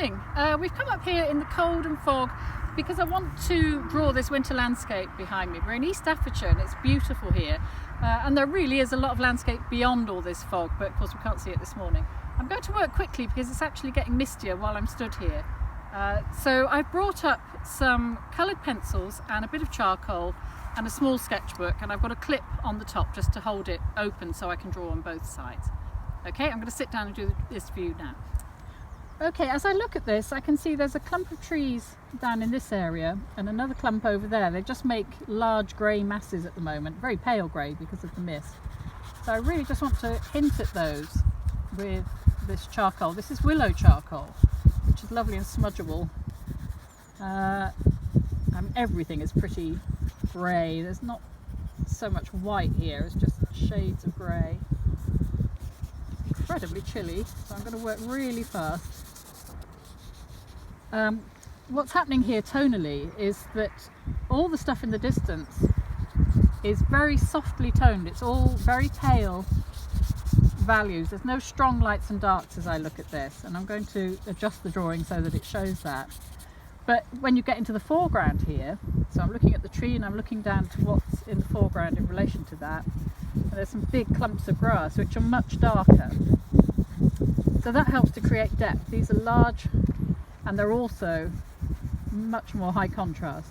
morning. We've come up here in the cold and fog because I want to draw this winter landscape behind me. We're in East Staffordshire and it's beautiful here, and there really is a lot of landscape beyond all this fog, but of course we can't see it this morning. I'm going to work quickly because it's actually getting mistier while I'm stood here. So I've brought up some coloured pencils and a bit of charcoal and a small sketchbook, and I've got a clip on the top just to hold it open so I can draw on both sides. Okay, I'm going to sit down and do this view now. Okay, as I look at this, I can see there's a clump of trees down in this area and another clump over there. They just make large grey masses at the moment, very pale grey because of the mist. So I really just want to hint at those with this charcoal. This is willow charcoal, which is lovely and smudgeable. Everything is pretty grey. There's not so much white here, it's just shades of grey. Incredibly chilly, so I'm going to work really fast. What's happening here tonally is that all the stuff in the distance is very softly toned. It's all very pale values. There's no strong lights and darks as I look at this, and I'm going to adjust the drawing so that it shows that. But when you get into the foreground here, so I'm looking at the tree and I'm looking down to what's in the foreground in relation to that, and there's some big clumps of grass which are much darker. So that helps to create depth. These are large and they're also much more high contrast,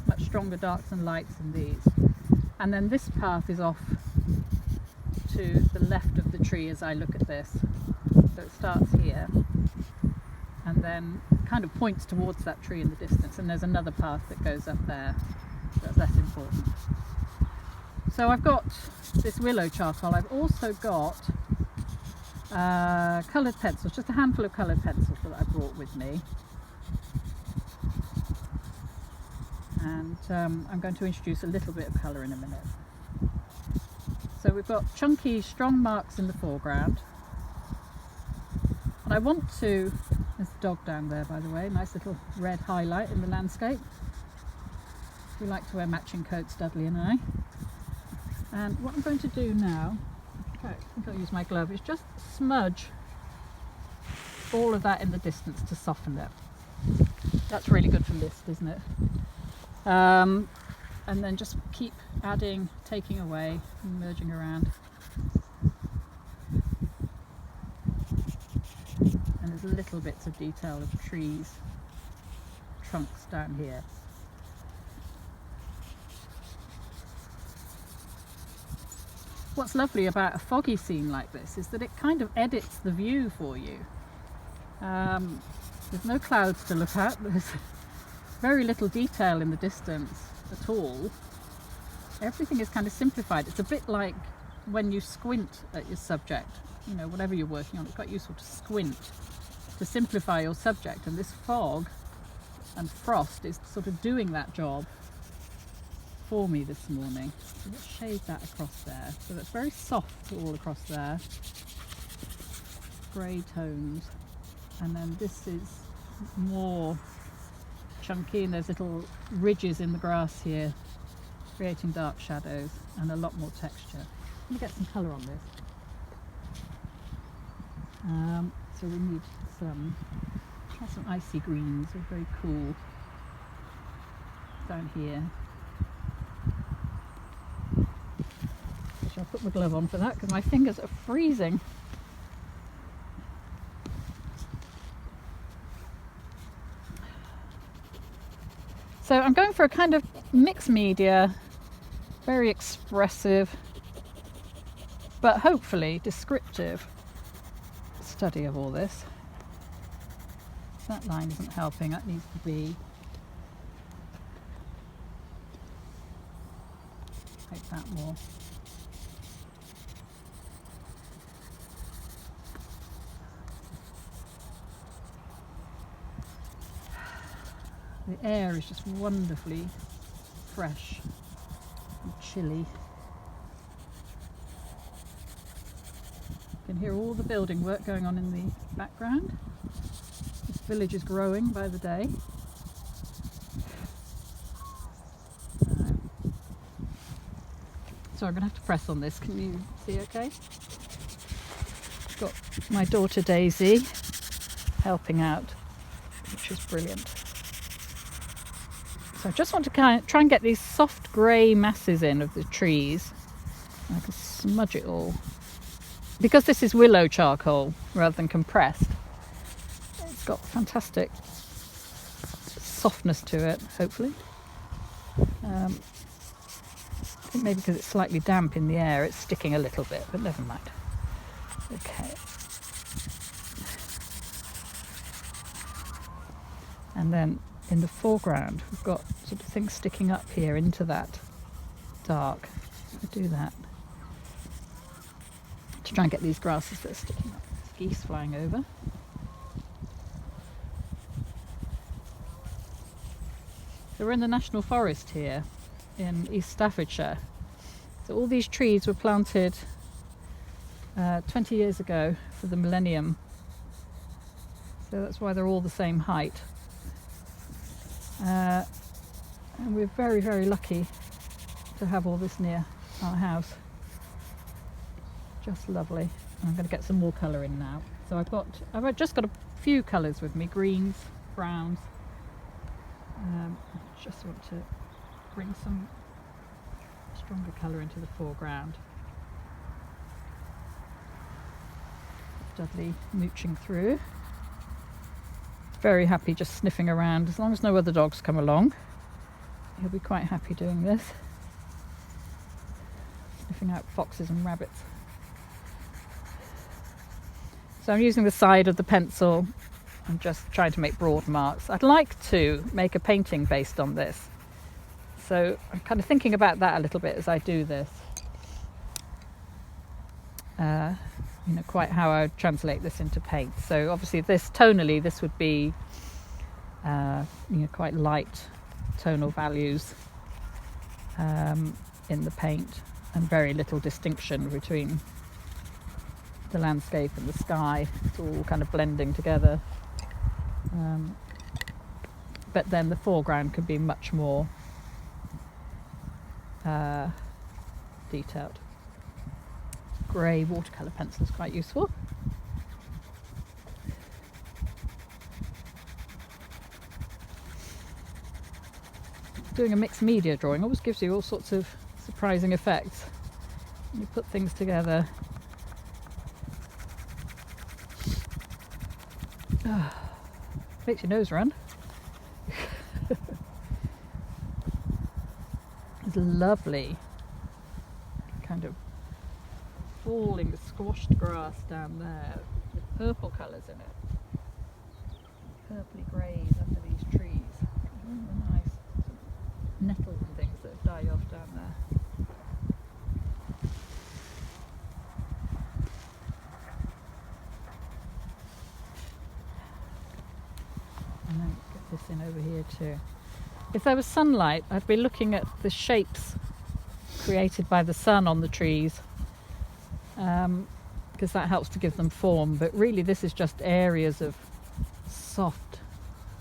much stronger darks and lights than these. And then this path is off to the left of the tree as I look at this. So it starts here and then kind of points towards that tree in the distance, and there's another path that goes up there, so that's less important. So I've got this willow charcoal. I've also got coloured pencils, just a handful of coloured pencils that I brought with me, and I'm going to introduce a little bit of colour in a minute. So we've got chunky, strong marks in the foreground, and I want to, there's the dog down there by the way, nice little red highlight in the landscape. We like to wear matching coats, Dudley and I. And what I'm going to do now, I think I'll use my glove, is just smudge all of that in the distance to soften it. That's really good for mist, isn't it? And then just keep adding, taking away, and merging around. And there's little bits of detail of trees, trunks down here. What's lovely about a foggy scene like this is that it kind of edits the view for you. There's no clouds to look at, there's very little detail in the distance at all. Everything is kind of simplified. It's a bit like when you squint at your subject, you know, whatever you're working on, it's quite useful to squint to simplify your subject, and this fog and frost is sort of doing that job for me this morning. So let's shade that across there. So that's very soft all across there, grey tones, and then this is more chunky, and there's little ridges in the grass here creating dark shadows and a lot more texture. Let me get some colour on this. So we need some icy greens, they're very cool down here. I'll put my glove on for that because my fingers are freezing. So I'm going for a kind of mixed media, very expressive, but hopefully descriptive study of all this. That line isn't helping, that needs to be, make that more. The air is just wonderfully fresh and chilly. You can hear all the building work going on in the background. This village is growing by the day. So I'm going to have to press on this. Can you see okay? Got my daughter Daisy helping out which is brilliant. So I just want to kind of try and get these soft grey masses in of the trees. I can smudge it all. Because this is willow charcoal rather than compressed, it's got fantastic softness to it, hopefully. I think maybe because it's slightly damp in the air, it's sticking a little bit, but never mind. Okay. And then in the foreground, we've got sort of things sticking up here into that dark. I do that to try and get these grasses that are sticking up. There's geese flying over. So we're in the National Forest here in East Staffordshire. So all these trees were planted 20 years ago for the millennium. So that's why they're all the same height. And we're very, very lucky to have all this near our house. Just lovely. And I'm going to get some more colour in now. So I've just got a few colours with me, greens, browns. Just want to bring some stronger colour into the foreground. Dudley mooching through. Very happy just sniffing around. As long as no other dogs come along, he'll be quite happy doing this. Sniffing out foxes and rabbits. So I'm using the side of the pencil. I'm just trying to make broad marks. I'd like to make a painting based on this. So I'm kind of thinking about that a little bit as I do this. You know, quite how I would translate this into paint. So obviously this, tonally, this would be you know, quite light tonal values in the paint, and very little distinction between the landscape and the sky. It's all kind of blending together. But then the foreground could be much more detailed. Grey watercolour pencil is quite useful. Doing a mixed media drawing always gives you all sorts of surprising effects. You put things together. Makes your nose run. It's lovely kind of falling squashed grass down there with purple colours in it. Purpley greys under these trees. Really nice nettles and things that have died off down there. And then get this in over here too. If there was sunlight, I'd be looking at the shapes created by the sun on the trees, because that helps to give them form. But really this is just areas of soft,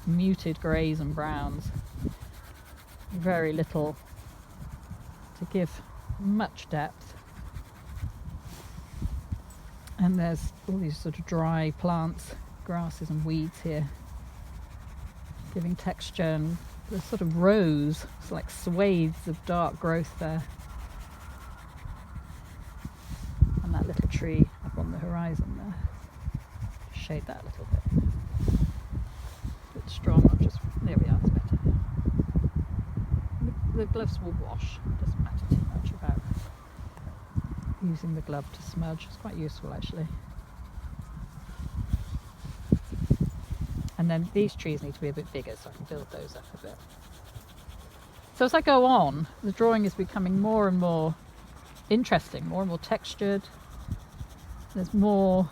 muted greys and browns. Very little to give much depth. And there's all these sort of dry plants, grasses and weeds here, giving texture, and the sort of rows, it's like swathes of dark growth there. And that little tree up on the horizon there. Shade that a little bit. A bit strong, not just, there we are, it's better. The gloves will wash, it doesn't matter too much about using the glove to smudge. It's quite useful actually. And then these trees need to be a bit bigger so I can build those up a bit. So as I go on, the drawing is becoming more and more interesting, more and more textured. There's more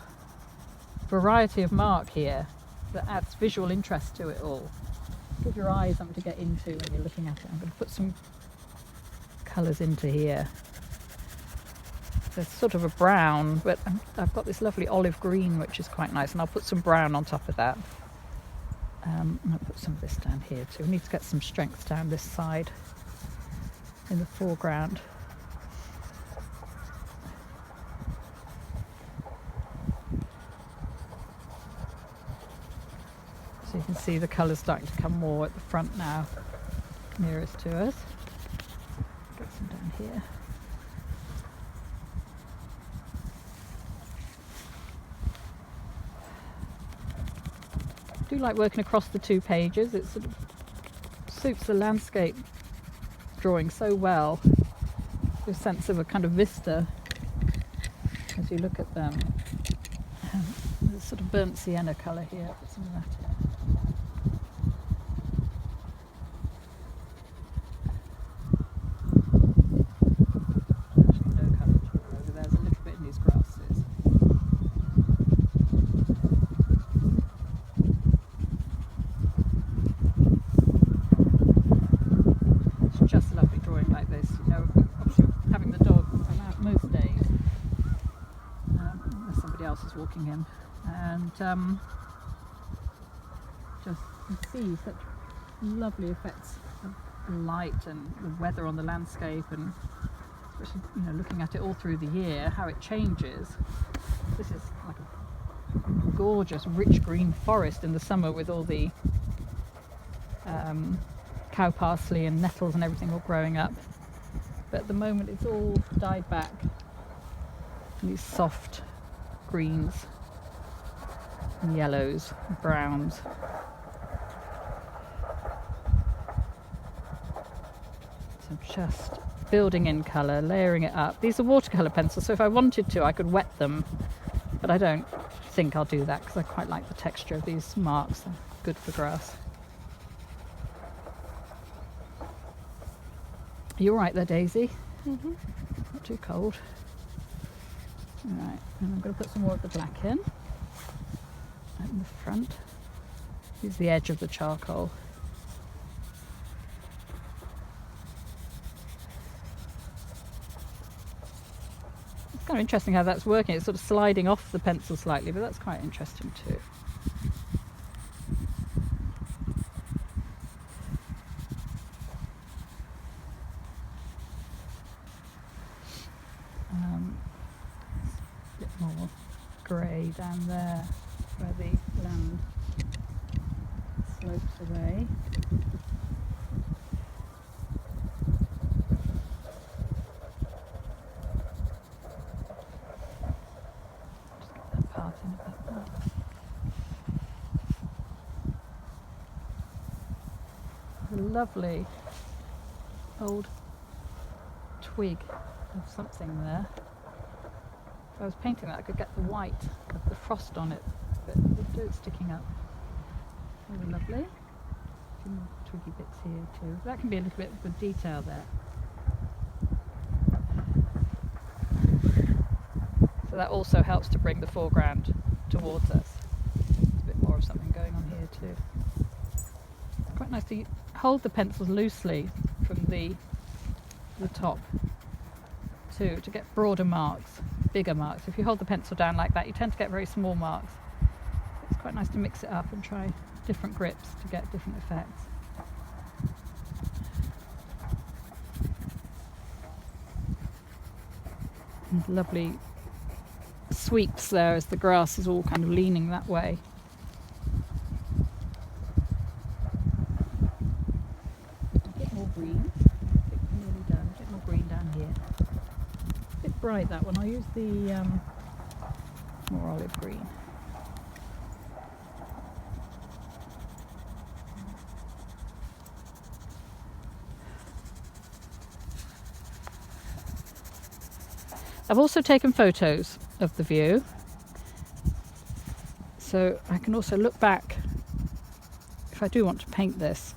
variety of mark here that adds visual interest to it all. Give your eyes something to get into when you're looking at it. I'm going to put some colours into here. There's sort of a brown, but I've got this lovely olive green which is quite nice, and I'll put some brown on top of that. And I'll put some of this down here too. We need to get some strength down this side in the foreground. So you can see the colours starting to come more at the front now, nearest to us. Get some down here. I do like working across the two pages. It sort of suits the landscape drawing so well. The sense of a kind of vista as you look at them. There's sort of burnt sienna colour here. Put some of that in. No colour over there's a little bit in these grasses. It's just lovely drawing like this. You know, obviously having the dog out most days, unless somebody else is walking in, and just you see such lovely effects of light and the weather on the landscape, and especially, you know, looking at it all through the year, how it changes. This is like a gorgeous rich green forest in the summer with all the cow parsley and nettles and everything all growing up, but at the moment it's all died back. These soft greens and yellows and browns. So just building in colour, layering it up. These are watercolour pencils, so if I wanted to I could wet them, but I don't think I'll do that because I quite like the texture of these marks. They're good for grass. Are you alright there, Daisy? Mm-hmm. Not too cold. Alright, and I'm going to put some more of the black in the front. Use the edge of the charcoal. It's kind of interesting how that's working. It's sort of sliding off the pencil slightly, but that's quite interesting too. A bit more grey down there where the land slopes away. Just get that part in a bit more. There's a lovely old twig of something there. If I was painting that I could get the white of the frost on it, but the dirt sticking up. Very lovely. A few more twiggy bits here too. That can be a little bit of detail there. So that also helps to bring the foreground towards us. There's a bit more of something going on here too. It's quite nice to hold the pencils loosely from the top too, to get broader marks, bigger marks. If you hold the pencil down like that, you tend to get very small marks. It's quite nice to mix it up and try different grips to get different effects. And lovely sweeps there as the grass is all kind of leaning that way. A bit more green. Nearly done. A bit more green down here. A bit bright that one. I'll use the more olive green. I've also taken photos of the view, so I can also look back. If I do want to paint this,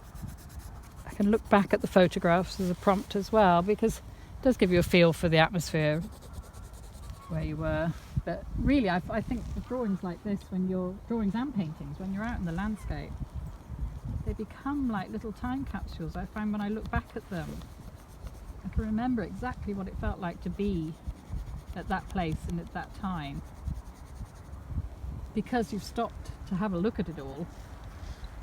I can look back at the photographs as a prompt as well, because it does give you a feel for the atmosphere where you were. But really I think the drawings like this, when you're drawings and paintings, when you're out in the landscape, they become like little time capsules. I find when I look back at them, I can remember exactly what it felt like to be at that place and at that time, because you've stopped to have a look at it all.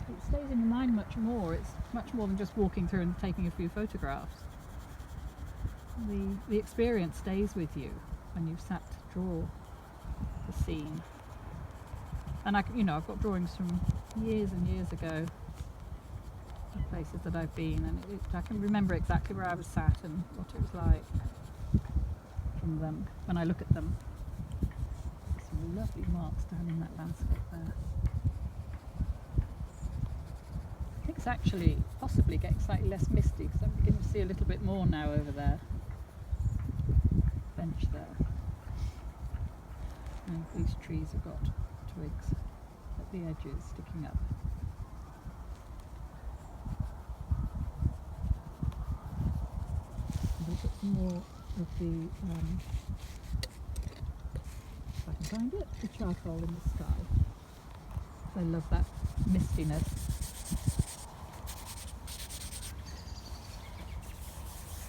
It stays in your mind much more. It's much more than just walking through and taking a few photographs. The experience stays with you when you've sat to draw the scene. And I've got drawings from years and years ago of places that I've been, and I can remember exactly where I was sat and what it was like from them when I look at them. Some lovely marks down in that landscape there. I think it's actually possibly getting slightly less misty because I'm beginning to see a little bit more now over there. Bench there. And these trees have got twigs at the edges sticking up. We'll put some more of the, if I can find it, the charcoal in the sky. I love that mistiness.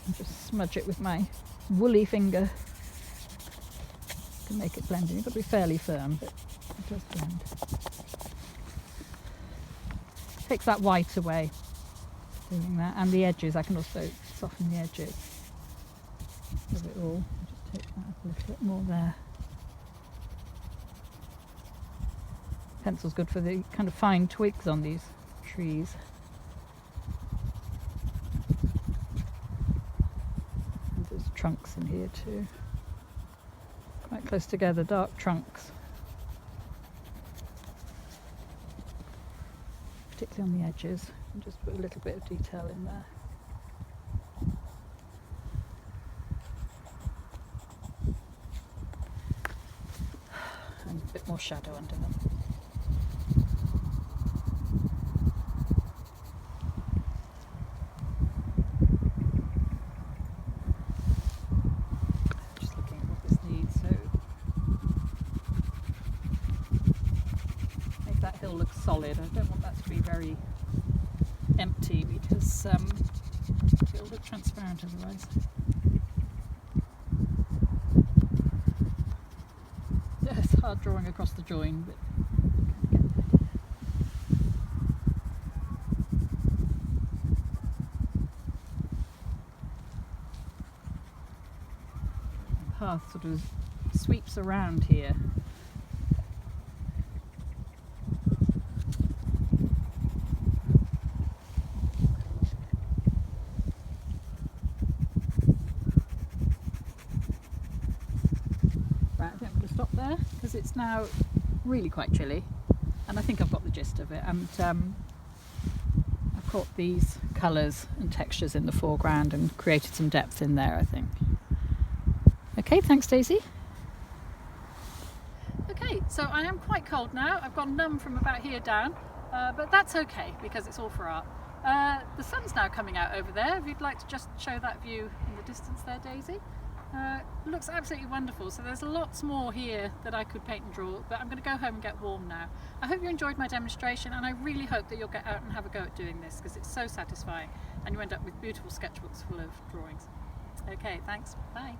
And just smudge it with my woolly finger to make it blend in. You've got to be fairly firm, but it does blend. Takes that white away, doing that, and the edges. I can also soften the edges of it all. Just take that up a little bit more there. Pencil's good for the kind of fine twigs on these trees. And there's trunks in here too. Quite close together, dark trunks. Particularly on the edges. And just put a little bit of detail in there. And a bit more shadow under them. Just looking at what this needs, so make that hill look solid. I don't want that to be very empty because it'll look transparent otherwise. It's hard drawing across the join, but you can get the idea. The path sort of sweeps around here. Because it's now really quite chilly, and I think I've got the gist of it, and I've caught these colours and textures in the foreground and created some depth in there, I think. Okay, thanks Daisy. Okay, so I am quite cold now. I've gone numb from about here down, but that's okay because it's all for art. The sun's now coming out over there. If you'd like to just show that view in the distance there, Daisy. Looks absolutely wonderful. So there's lots more here that I could paint and draw, but I'm going to go home and get warm now. I hope you enjoyed my demonstration, and I really hope that you'll get out and have a go at doing this because it's so satisfying and you end up with beautiful sketchbooks full of drawings. Okay, thanks. Bye.